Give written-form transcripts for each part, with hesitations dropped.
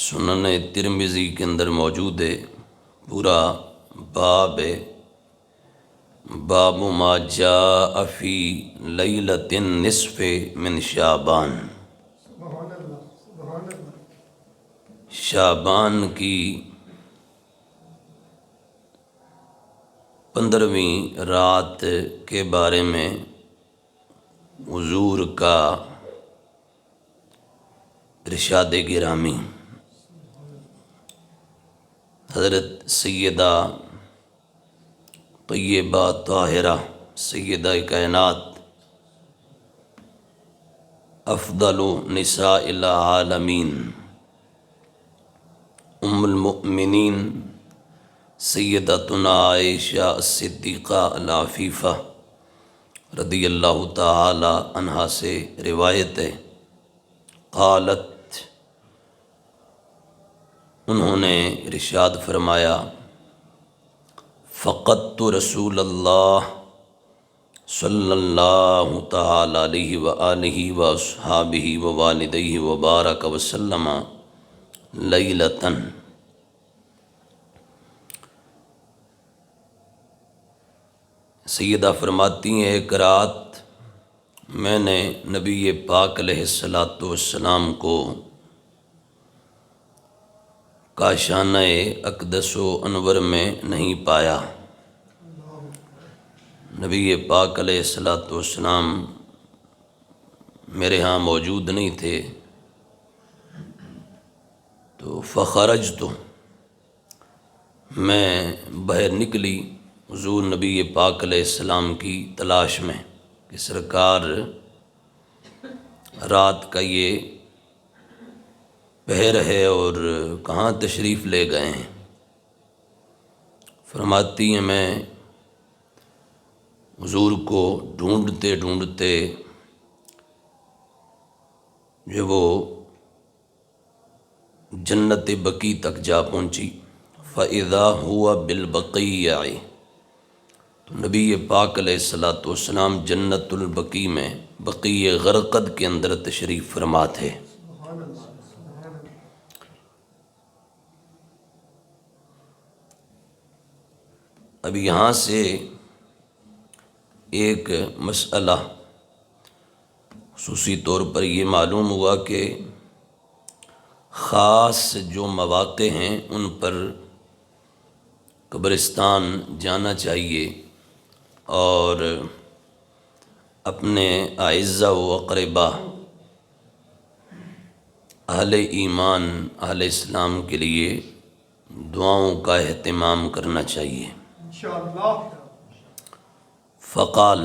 سنن ترمذی کے اندر موجود ہے، پورا باب ہے، باب ما جاء فی لیلۃ النصف من شعبان۔ شعبان کی 15ویں رات کے بارے میں حضور کا ارشاد گرامی۔ حضرت سیدہ طیبہ طاہرہ سیدہ کائنات افضل نساء العالمین ام المؤمنین سیدتنا عائشہ الصدیقہ العفیفہ رضی اللہ تعالی عنہا سے روایت ہے، قالت، انہوں نے ارشاد فرمایا، فقدت رسول اللہ صلی اللہ تعالی علیہ وآلہ واصحابہ ووالدیہ وبارک وسلم لیلۃً۔ سیدہ فرماتی ہیں ایک رات میں نے نبی پاک علیہ الصلاۃ والسلام کو کاشانہ اقدس و انور میں نہیں پایا۔ نبی پاک علیہ الصلاۃ والسلام میرے ہاں موجود نہیں تھے، تو فخرجت، میں باہر نکلی حضور نبی پاک علیہ السلام کی تلاش میں کہ سرکار رات کا یہ پہر ہے اور کہاں تشریف لے گئے ہیں۔ فرماتی ہیں میں حضور کو ڈھونڈتے ڈھونڈتے جو وہ جنت بقیع تک جا پہنچی، فَإِذَا هُوَ بِالْبَقِيعِ، تو نبی پاک علیہ الصلاۃ والسلام جنت البقیع میں بقیع غرقد کے اندر تشریف فرما تھے۔ اب یہاں سے ایک مسئلہ خصوصی طور پر یہ معلوم ہوا کہ خاص جو مواقع ہیں ان پر قبرستان جانا چاہیے اور اپنے اعزہ و اقربا اہل ایمان اہل اسلام کے لیے دعاؤں کا اہتمام کرنا چاہیے۔ فقال،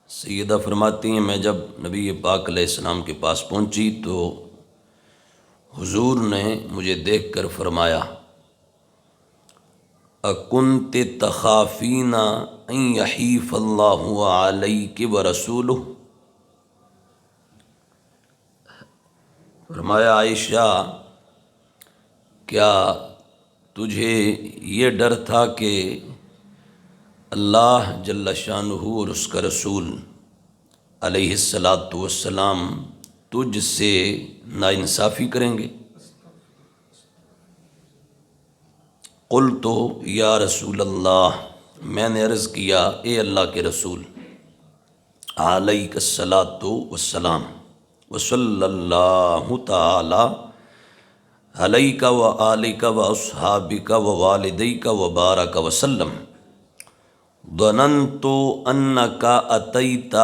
سیدہ فرماتی ہیں میں جب نبی پاک علیہ السلام کے پاس پہنچی تو حضور نے مجھے دیکھ کر فرمایا، اَكُنْتِ تَخَافِينَ أَنْ يَحِيفَ اللَّهُ عَلَيْكِ وَرَسُولُهُ، فرمایا عائشہ کیا تجھے یہ ڈر تھا کہ اللہ جل شانہ اور اس کا رسول علیہ الصلاۃ والسلام تجھ سے ناانصافی کریں گے؟ قلت یا رسول اللہ، میں نے عرض کیا اے اللہ کے رسول، علیک الصلاۃ والسلام وصلی اللہ تعالی علیک وآلک واصحابک ووالدیک وبارک وسلم، ظننت انک اتیت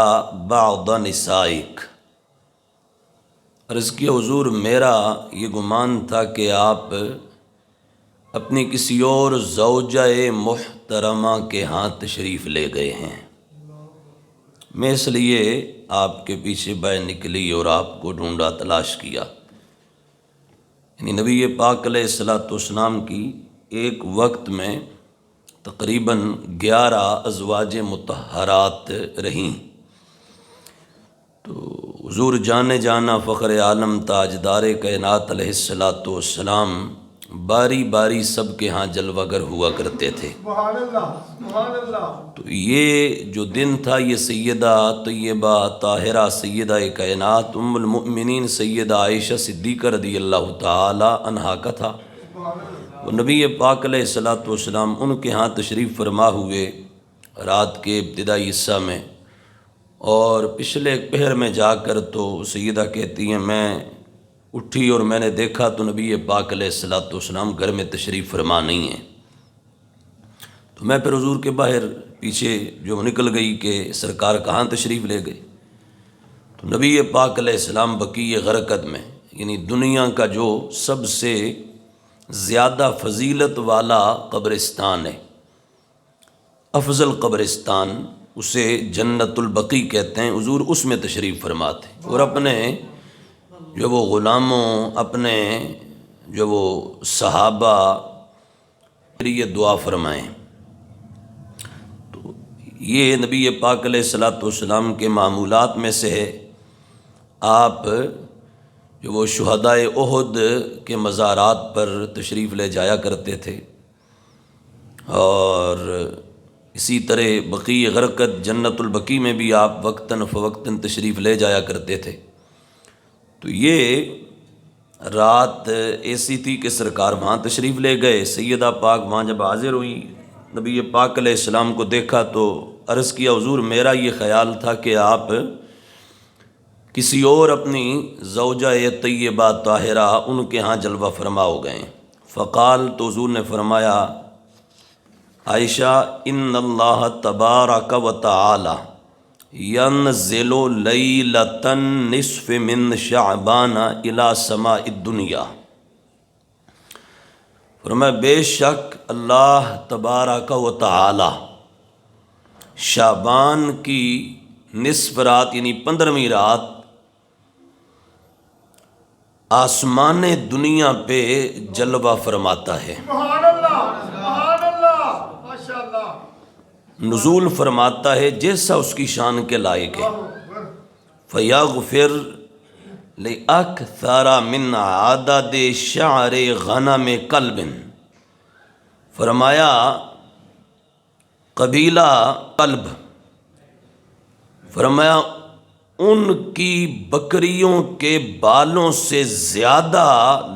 بعض نسائک، عرض کیا حضور میرا یہ گمان تھا کہ آپ اپنی کسی اور زوجہ محترمہ کے ہاں تشریف لے گئے ہیں، میں اس لیے آپ کے پیچھے باہر نکلی اور آپ کو ڈھونڈا تلاش کیا۔ یعنی نبی پاک علیہ الصلاۃ والسلام کی ایک وقت میں تقریباً 11 ازواج مطہرات رہیں، تو حضور جانے جانا فخر عالم تاجدار کائنات علیہ الصلاۃ والسلام باری باری سب کے ہاں جلوہ گر ہوا کرتے تھے۔ سبحان اللہ، سبحان اللہ۔ تو یہ جو دن تھا یہ سیدہ طیبہ طاہرہ سیدہ کائنات ام المؤمنین سیدہ عائشہ صدیقہ رضی اللہ تعالی عنہا کا تھا۔ وہ نبی پاک علیہ الصلوۃ والسلام ان کے ہاں تشریف فرما ہوئے رات کے ابتدائی حصہ میں، اور پچھلے پہر میں جا کر تو سیدہ کہتی ہیں میں اٹھی اور میں نے دیکھا تو نبی پاک علیہ الصلوۃ والسلام گھر میں تشریف فرما نہیں ہیں۔ تو میں پھر حضور کے باہر پیچھے جو نکل گئی کہ سرکار کہاں تشریف لے گئے، تو نبی پاک علیہ السلام بقیع غرقد میں، یعنی دنیا کا جو سب سے زیادہ فضیلت والا قبرستان ہے، افضل قبرستان، اسے جنت البقیع کہتے ہیں، حضور اس میں تشریف فرماتے اور اپنے جو وہ غلاموں، اپنے جو وہ صحابہ کے لیے دعا فرمائیں۔ تو یہ نبی پاک علیہ الصلوۃ والسلام کے معمولات میں سے ہے۔ آپ جو وہ شہدائے احد کے مزارات پر تشریف لے جایا کرتے تھے، اور اسی طرح بقیع غرقد جنت البقیع میں بھی آپ وقتاً فوقتاً تشریف لے جایا کرتے تھے۔ تو یہ رات ایسی تھی کہ سرکار وہاں تشریف لے گئے۔ سیدہ پاک وہاں جب حاضر ہوئی، نبی پاک علیہ السلام کو دیکھا تو عرض کیا حضور میرا یہ خیال تھا کہ آپ کسی اور اپنی زوجہ طیبہ طاہرہ ان کے ہاں جلوہ فرما ہو گئے۔ فقال، تو حضور نے فرمایا عائشہ ان اللہ تبارک و تعالی ینزل لیلۃ النصف من شعبان الی سماء الدنیا، فرمایا بے شک اللہ تبارک و تعالی شعبان کی نصف رات یعنی 15ویں رات آسمان دنیا پہ جلوہ فرماتا ہے، سبحان اللہ، سبحان اللہ، ماشاءاللہ۔ نزول فرماتا ہے جیسا اس کی شان کے لائق ہے۔ فیغفر لأکثر من عدد شعر غنم کلب، فرمایا قبیلہ کلب، فرمایا ان کی بکریوں کے بالوں سے زیادہ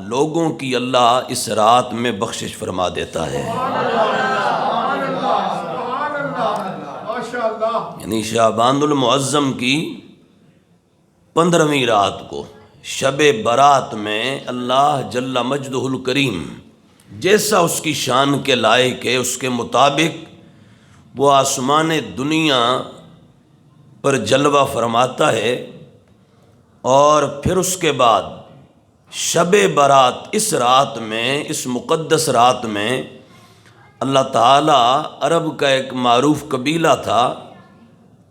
لوگوں کی اللہ اس رات میں بخشش فرما دیتا ہے۔ یعنی شعبان المعظم کی 15ویں رات کو شب برات میں اللہ جل مجدہ الکریم جیسا اس کی شان کے لائق ہے اس کے مطابق وہ آسمان دنیا پر جلوہ فرماتا ہے، اور پھر اس کے بعد شب برات اس رات میں، اس مقدس رات میں اللہ تعالیٰ عرب کا ایک معروف قبیلہ تھا،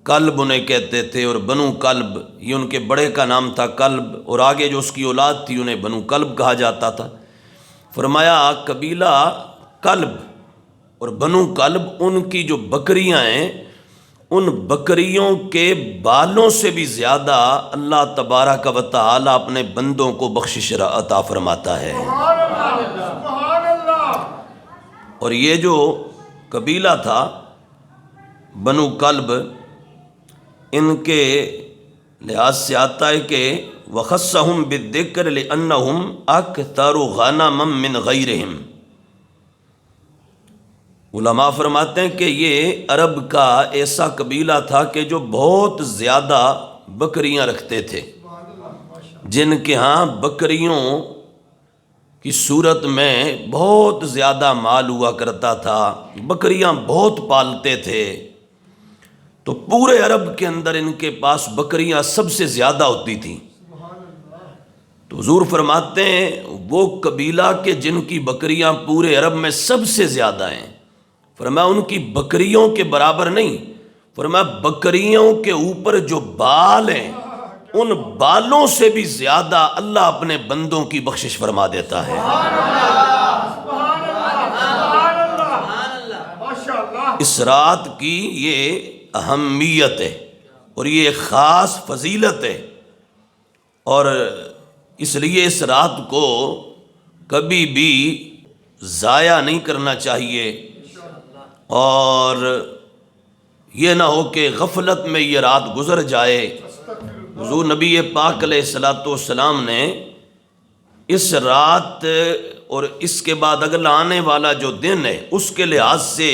کلب انہیں کہتے تھے، اور بنو کلب یہ ان کے بڑے کا نام تھا کلب، اور آگے جو اس کی اولاد تھی انہیں بنو کلب کہا جاتا تھا۔ فرمایا قبیلہ کلب اور بنو کلب ان کی جو بکریاں ہیں ان بکریوں کے بالوں سے بھی زیادہ اللہ تبارک و تعالی اپنے بندوں کو بخشش عطا فرماتا ہے۔ سبحان اللہ۔ اور یہ جو قبیلہ تھا بنو کلب، ان کے لحاظ سے آتا ہے کہ وَخَصَّهُمْ بِالذِّكْرِ لِأَنَّهُمْ أَكْثَرُ غَنَمًا مِّنْ غَيْرِهِمْ۔ علماء فرماتے ہیں کہ یہ عرب کا ایسا قبیلہ تھا کہ جو بہت زیادہ بکریاں رکھتے تھے، جن کے ہاں بکریوں کی صورت میں بہت زیادہ مال ہوا کرتا تھا، بکریاں بہت پالتے تھے، تو پورے عرب کے اندر ان کے پاس بکریاں سب سے زیادہ ہوتی تھیں۔ تو حضور فرماتے ہیں وہ قبیلہ کے جن کی بکریاں پورے عرب میں سب سے زیادہ ہیں، فرمایا ان کی بکریوں کے برابر نہیں، فرمایا بکریوں کے اوپر جو بال ہیں ان بالوں سے بھی زیادہ اللہ اپنے بندوں کی بخشش فرما دیتا ہے۔ اس رات کی یہ اہمیت ہے اور یہ خاص فضیلت ہے، اور اس لیے اس رات کو کبھی بھی ضائع نہیں کرنا چاہیے، اور یہ نہ ہو کہ غفلت میں یہ رات گزر جائے۔ حضور نبی پاک علیہ الصلوۃ والسلام نے اس رات اور اس کے بعد اگلا آنے والا جو دن ہے اس کے لحاظ سے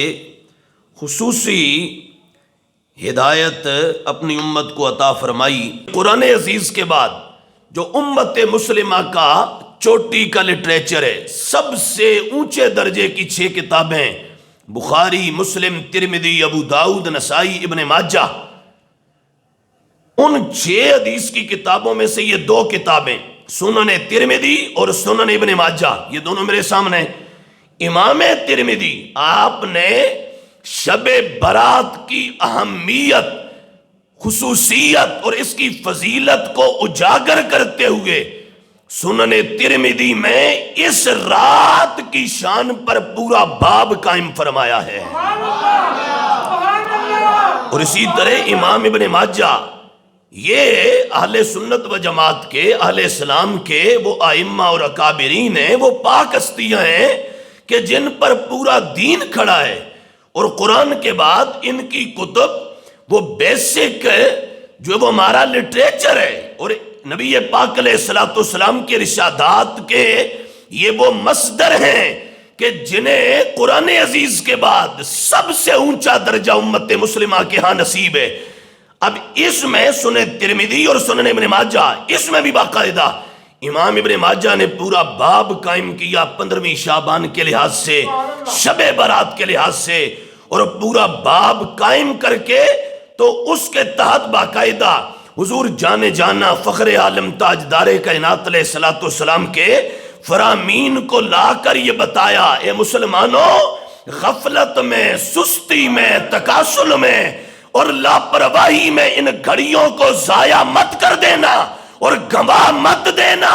خصوصی ہدایت اپنی امت کو عطا فرمائی۔ قرآن عزیز کے بعد جو امت مسلمہ کا چوٹی کا لٹریچر ہے، سب سے اونچے درجے کی 6 کتابیں، بخاری، مسلم، ترمذی، ابو داؤد، نسائی، ابن ماجہ، ان 6 حدیث کی کتابوں میں سے یہ 2 کتابیں، سنن ترمذی اور سنن ابن ماجہ، یہ دونوں میرے سامنے ہیں۔ امام ترمذی آپ نے شب برات کی اہمیت، خصوصیت اور اس کی فضیلت کو اجاگر کرتے ہوئے سنن ترمذی میں اس رات کی شان پر پورا باب قائم فرمایا ہے۔ اور اسی طرح امام ابن ماجہ، یہ اہل سنت و جماعت کے، اہل اسلام کے وہ ائمہ اور اکابرین ہیں، وہ پاک ہستیاں ہیں کہ جن پر پورا دین کھڑا ہے، اور قرآن کے بعد ان کی کتب وہ بیسک جو وہ ہمارا لٹریچر ہے، اور نبی پاک علیہ السلام کے ارشادات کے یہ وہ مصدر ہیں کہ جنہیں قرآن عزیز کے بعد سب سے اونچا درجہ امت مسلمہ کے ہاں نصیب ہے۔ اب اس میں سنن ترمذی اور سنن ابن ماجہ، اس میں بھی باقاعدہ امام ابن ماجہ نے پورا باب قائم کیا 15ویں شعبان کے لحاظ سے، شب برات کے لحاظ سے، اور پورا باب قائم کر کے تو اس کے تحت باقاعدہ حضور جانے جانا فخر عالم تاجدار کائنات علیہ الصلوۃ والسلام کے فرامین کو لا کر یہ بتایا، اے مسلمانوں، غفلت میں، سستی میں، تکاسل میں اور لاپرواہی میں ان گھڑیوں کو ضائع مت کر دینا اور گنوا مت دینا۔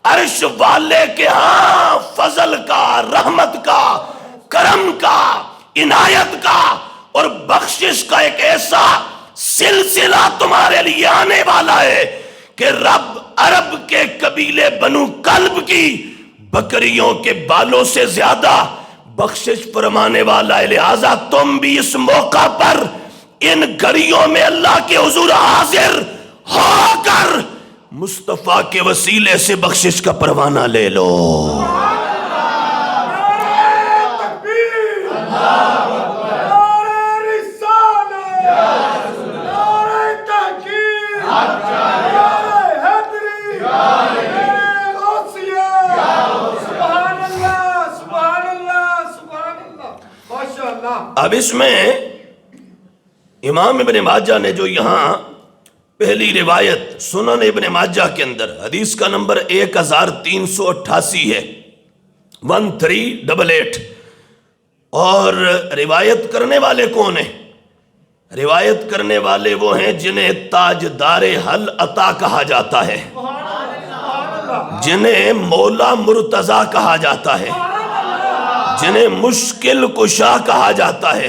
عرش والے کے ہاں فضل کا، رحمت کا، کرم کا، عنایت کا اور بخشش کا ایک ایسا سلسلہ تمہارے لیے آنے والا ہے کہ رب عرب کے قبیلے بنو کلب کی بکریوں کے بالوں سے زیادہ بخشش فرمانے والا ہے۔ لہٰذا تم بھی اس موقع پر ان گھڑیوں میں اللہ کے حضور حاضر ہو کر مصطفیٰ کے وسیلے سے بخشش کا پروانہ لے لو۔ اب اس میں امام ابن ماجہ نے جو یہاں پہلی روایت سنن ابن ماجہ کے اندر حدیث کا نمبر 1388 ہے، 1388، اور روایت کرنے والے کون ہیں؟ روایت کرنے والے وہ ہیں جنہیں تاجدار حل عطا کہا جاتا ہے، جنہیں مولا مرتضی کہا جاتا ہے، جنہیں مشکل کشا کہا جاتا ہے،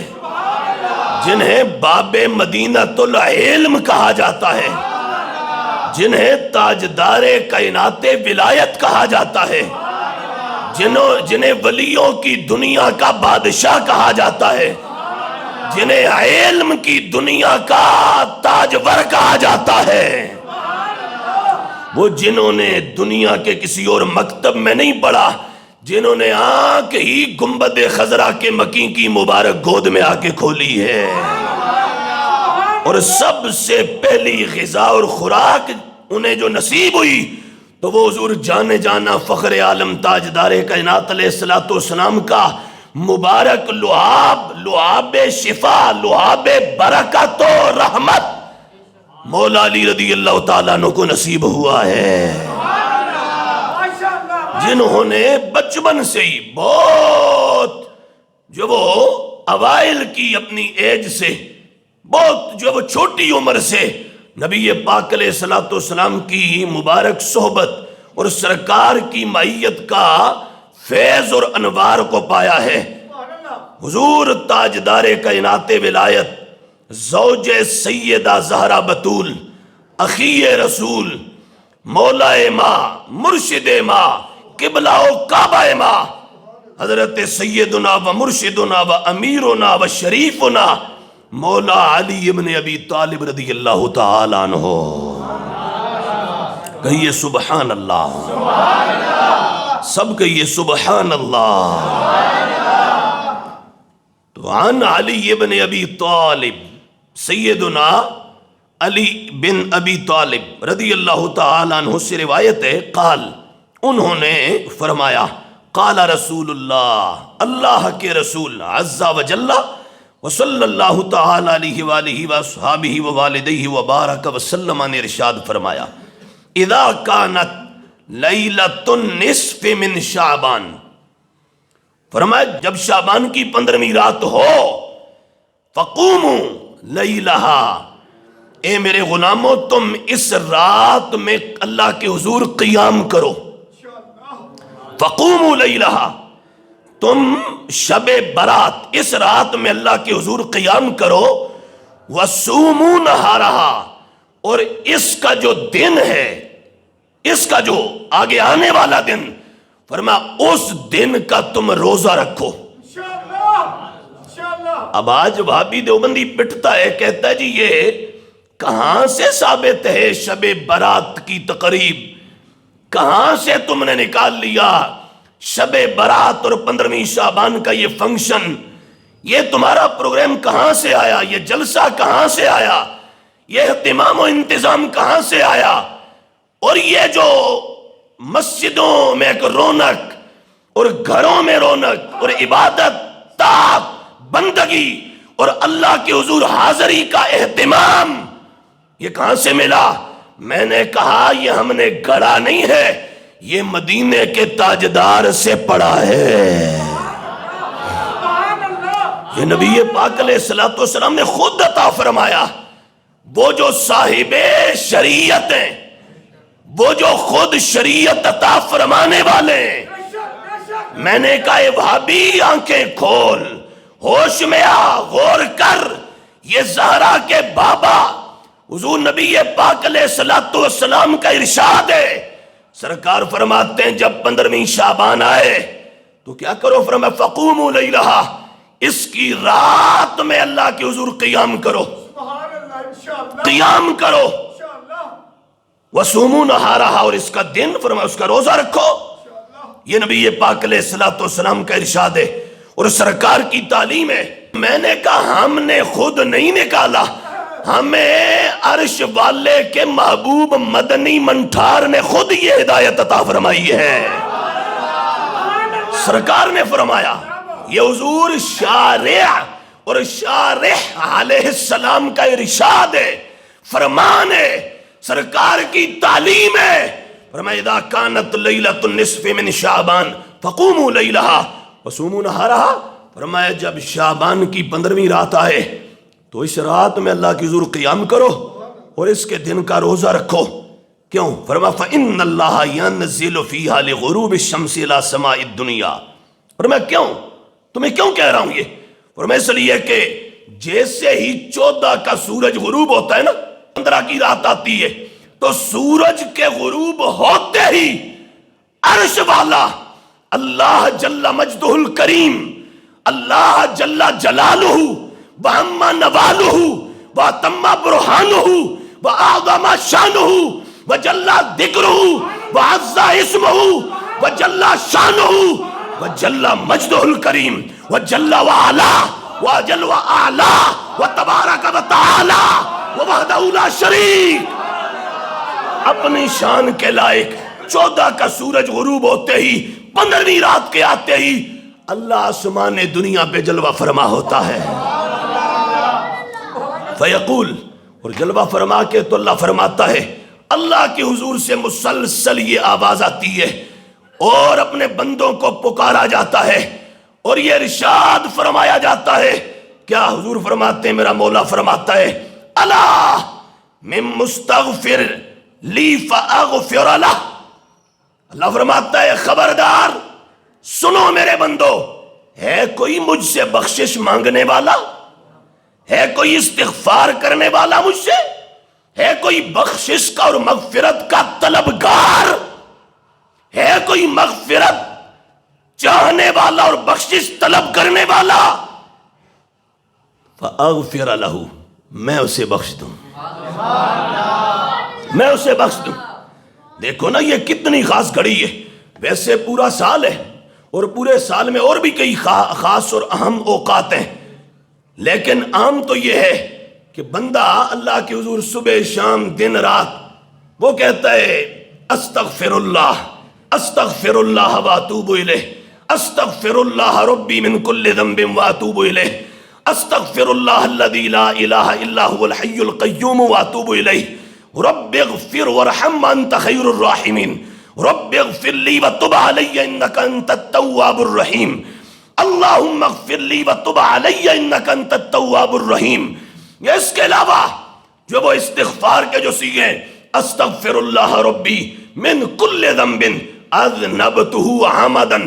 جنہیں باب مدینۃ العلم کہا جاتا ہے، جنہیں تاجدار کائنات ولایت کہا جاتا ہے، جنہیں ولیوں کی دنیا کا بادشاہ کہا جاتا ہے، جنہیں علم کی دنیا کا تاجور کہا جاتا ہے، وہ جنہوں نے دنیا کے کسی اور مکتب میں نہیں پڑھا، جنہوں نے آنکھ ہی گنبد خضرا کے مکی کی مبارک گود میں آ کے کھولی ہے، اور سب سے پہلی غذا اور خوراک انہیں جو نصیب ہوئی تو وہ حضور جانے جانا فخر عالم تاجدار کائنات علیہ السلام کا مبارک لعاب، لعاب شفا، لعاب برکت و رحمت مولا علی رضی اللہ تعالیٰ عنہ کو نصیب ہوا ہے، جنہوں نے بچپن سے ہی بہت جو وہ اوائل کی اپنی ایج سے، بہت جو وہ چھوٹی عمر سے نبی پاک علیہ السلام کی مبارک صحبت اور سرکار کی معیت کا فیض اور انوار کو پایا ہے۔ حضور تاجدار کائنات ولایت، زوج سیدہ زہرا بطول، اخی رسول، مولا ماں، مرشد ماں، قبلہ و کعبہ ماں، حضرت سیدنا و مرشدنا و امیرنا و شریفنا مولا علی ابن ابی طالب رضی اللہ تعالیٰ عنہ. کہیے سبحان اللہ. سب کہیے سبحان اللہ. تو عن علی ابن ابی طالب، سیدنا علی بن ابی طالب رضی اللہ تعالیٰ عنہ سے روایت ہے، قال، انہوں نے فرمایا، قال رسول اللہ، اللہ کے رسول عز و جل وصلی اللہ تعالی علیہ وآلہ وصحابہ ووالدیہ وبارک وسلم نے ارشاد فرمایا، اذا کانت لیلۃ النصف من شعبان، فرمایا جب شعبان کی 15ویں رات ہو، فقوموا لیلہا، اے میرے غلاموں تم اس رات میں اللہ کے حضور قیام کرو. فقوموا لیلہا، تم شب برات اس رات میں اللہ کے حضور قیام کرو. وصوموا نہارہا، اور اس کا جو دن ہے، اس کا جو آگے آنے والا دن، فرمایا اس دن کا تم روزہ رکھو. اب آج وہابی دیوبندی پٹتا ہے، کہتا ہے جی یہ کہاں سے ثابت ہے شب برات کی تقریب، کہاں سے تم نے نکال لیا شب برات اور 15ویں شعبان کا یہ فنکشن، یہ تمہارا پروگرام کہاں سے آیا، یہ جلسہ کہاں سے آیا، یہ اہتمام و انتظام کہاں سے آیا، اور یہ جو مسجدوں میں ایک رونق اور گھروں میں رونق اور عبادت، طاعت، بندگی اور اللہ کے حضور حاضری کا اہتمام، یہ کہاں سے ملا؟ میں نے کہا یہ ہم نے گڑا نہیں ہے، یہ مدینے کے تاجدار سے پڑا ہے. یہ نبی پاک علیہ السلام نے خود عطا فرمایا. وہ جو صاحب شریعت ہیں، وہ جو خود شریعت عطا فرمانے والے ہیں. میں نے کہا اے وہابی آنکھیں کھول، ہوش میں آ، غور کر. یہ زہرا کے بابا حضور نبی پاک علیہ السلام کا ارشاد ہے. سرکار فرماتے ہیں جب 15ویں شعبان آئے تو کیا کرو؟ فرمایا فقوموا لیلہا، اس کی رات میں اللہ کے حضور قیام کرو، قیام کرو. وصوموا نہارہا، اور اس کا دن فرمایا اس کا روزہ رکھو. یہ نبی پاک علیہ السلام کا ارشاد ہے اور سرکار کی تعلیم ہے. میں نے کہا ہم نے خود نہیں نکالا، ہمیں عرش والے کے محبوب مدنی منٹھار نے خود یہ ہدایت عطا فرمائی ہے. سرکار نے فرمایا، یہ حضور شارع اور شارح علیہ السلام کا ارشاد ہے، فرمان ہے، سرکار کی تعلیم ہے. فرمایا اذا کانت لیلۃ النصف من شعبان فقوموا لیلہا وصوموا نہارہا. فرمایا جب شعبان کی 15ویں رات آئے تو اس رات میں اللہ کی حضور قیام کرو اور اس کے دن کا روزہ رکھو. کیوں؟ فرمایا فإن اللہ ينزل فیہا لغروب الشمس الى سماء الدنیا. فرمایا کیوں؟ تمہیں کیوں کہہ رہا ہوں یہ؟ فرمایا اس لیے کہ جیسے ہی 14 کا سورج غروب ہوتا ہے نا، 15 کی رات آتی ہے، تو سورج کے غروب ہوتے ہی عرش والا اللہ جل مجدہ الکریم، اللہ جل جلالہ وَأَمَّا نَوَالُهُ وَأَتَمَّ بُرْحَانُهُ وَأَعْظَمَ شَانُهُ وَجَلَّ ذِكْرُهُ وَعَزَّ اسْمُهُ وَجَلَّ شَانُهُ وَجَلَّ مَجْدُهُ الْكَرِيمُ وَجَلَّ وَعَلَى وَأَجَلَّ وَأَعْلَى وَتَبَارَكَ وَتَعَالَى وَوَحْدَهُ لَا شَرِيكَ. اپنی شان کے لائق 14 کا سورج غروب ہوتے ہی 15ویں رات کے آتے ہی اللہ آسمان دنیا پہ جلوہ فرما ہوتا ہے. فیقول، اور جلوہ فرما کے تو اللہ فرماتا ہے، اللہ کے حضور سے مسلسل یہ آواز آتی ہے اور اپنے بندوں کو پکارا جاتا ہے اور یہ ارشاد فرمایا جاتا ہے. کیا حضور فرماتے ہیں، میرا مولا فرماتا ہے، الا من مستغفر لی فاغفر لہ. اللہ فرماتا ہے خبردار سنو میرے بندو، ہے کوئی مجھ سے بخشش مانگنے والا، ہے کوئی استغفار کرنے والا مجھ سے، ہے کوئی بخشش کا اور مغفرت کا طلبگار، ہے کوئی مغفرت چاہنے والا اور بخشش طلب کرنے والا فاغفر لہ، میں اسے بخش دوں، میں اسے بخش دوں۔ دیکھو نا یہ کتنی خاص گھڑی ہے۔ ویسے پورا سال ہے اور پورے سال میں اور بھی کئی خاص اور اہم اوقات ہیں، لیکن عام تو یہ ہے کہ بندہ اللہ کے حضور صبح شام دن رات وہ کہتا ہے استغفر اللہ واتوب الیہ، استغفر اللہ ربی من کل ذنب واتوب الیہ، استغفر اللہ الذی لا الہ الا هو الحی القیوم واتوب الیہ، رب اغفر وارحم انت خیر الراحمین، رب اغفر لی وتب علی انک انت التواب الرحیم، اللہم اغفر لی وتب علی انک انت التواب الرحیم۔ یا اس کے علاوہ جو وہ استغفار کے جو سیغے ہیں، استغفر اللہ ربی من کل ذنب اذنبتہ عمدا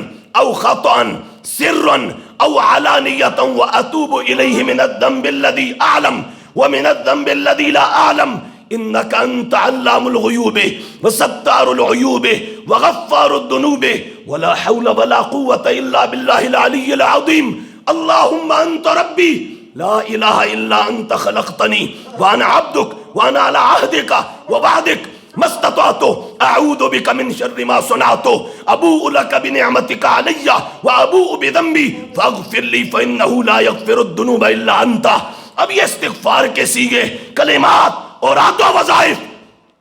او خطأ سرا او علانیتا واتوب الیہ من الذنب الذی اعلم ومن الذنب الذی لا اعلم انك انت علام الغیوب وستار العیوب وغفار الذنوب ولا حول ولا قوة الا باللہ العلی العظیم، اللہم انت ربی لا الہ الا انت خلقتنی وانا عبدک وانا على عہدک ووعدک ما استطعت اعوذ بک من شر ما صنعت ابوء لک بنعمتک علی وابوء بذنبی فاغفر لی فانہ لا یغفر الذنوب الا انت۔ اب یہ استغفار کے سیغے، کلمات اور و وظائف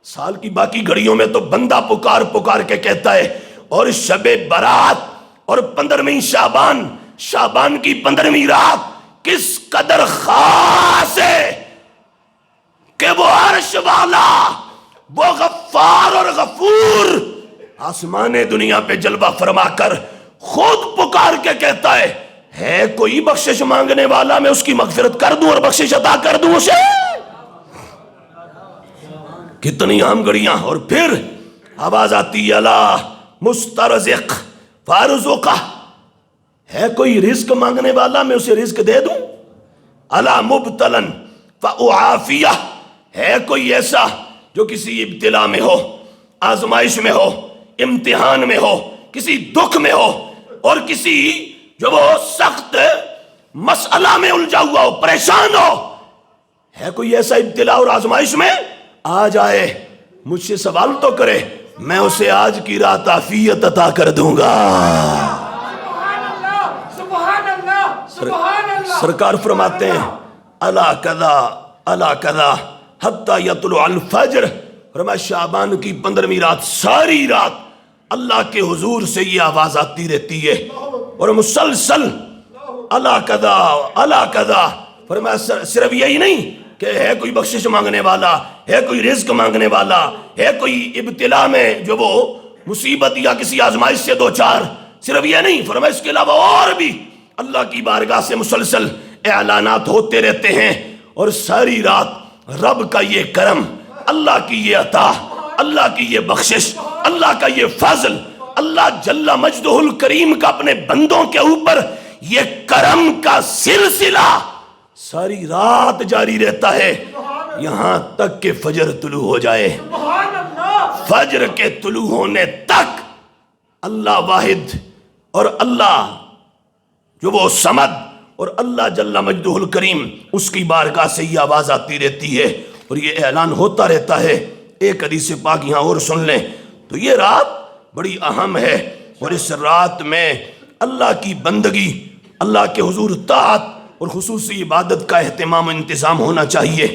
سال کی باقی گھڑیوں میں تو بندہ پکار پکار کے کہتا ہے، اور شب برات اور 15ویں شعبان کی 15ویں رات کس قدر خاص ہے کہ وہ عرش والا، وہ غفار اور غفور آسمان دنیا پہ جلوہ فرما کر خود پکار کے کہتا ہے کوئی بخشش مانگنے والا، میں اس کی مغفرت کر دوں اور بخشش عطا کر دوں اسے۔ کتنی عام گھڑیاں، اور پھر آواز آتی اللہ مسترزق فارزقہ، ہے کوئی رزق مانگنے والا، میں اسے رزق دے دوں۔ الا مبتلن فاعافیہ، ہے کوئی ایسا جو کسی ابتلا میں ہو، آزمائش میں ہو، امتحان میں ہو، کسی دکھ میں ہو، اور کسی جو وہ سخت مسئلہ میں الجھا ہوا ہو، پریشان ہو، ہے کوئی ایسا ابتلا اور آزمائش میں آ جائے، مجھ سے سوال تو کرے، میں اسے آج کی رات عافیت عطا کر دوں گا۔ سرکار فرماتے ہیں الا کذا حتی یطلع الفجر، فرمایا شعبان کی 15ویں رات ساری رات اللہ کے حضور سے یہ آواز آتی رہتی ہے، اور مسلسل الا کذا، فرمایا صرف یہی نہیں کہ ہے کوئی بخشش مانگنے والا، ہے کوئی رزق مانگنے والا، ہے کوئی ابتلا میں جو وہ مصیبت یا کسی آزمائش سے دوچار، صرف یہ نہیں، فرمایا اس کے علاوہ اور بھی اللہ کی بارگاہ سے مسلسل اعلانات ہوتے رہتے ہیں، اور ساری رات رب کا یہ کرم، اللہ کی یہ عطا، اللہ کی یہ بخشش، اللہ کا یہ فضل، اللہ جل مجدہ الکریم کا اپنے بندوں کے اوپر یہ کرم کا سلسلہ ساری رات جاری رہتا ہے، یہاں تک کہ فجر طلوع ہو جائے۔ فجر کے طلوع ہونے تک اللہ واحد اور اللہ جو وہ صمد اور اللہ جل مجدہ الکریم، اس کی بارگاہ سے یہ آواز آتی رہتی ہے اور یہ اعلان ہوتا رہتا ہے۔ ایک حدیث پاک یہاں اور سن لیں تو یہ رات بڑی اہم ہے، اور اس رات میں اللہ کی بندگی، اللہ کے حضور طاعت اور خصوصی عبادت کا اہتمام و انتظام ہونا چاہیے۔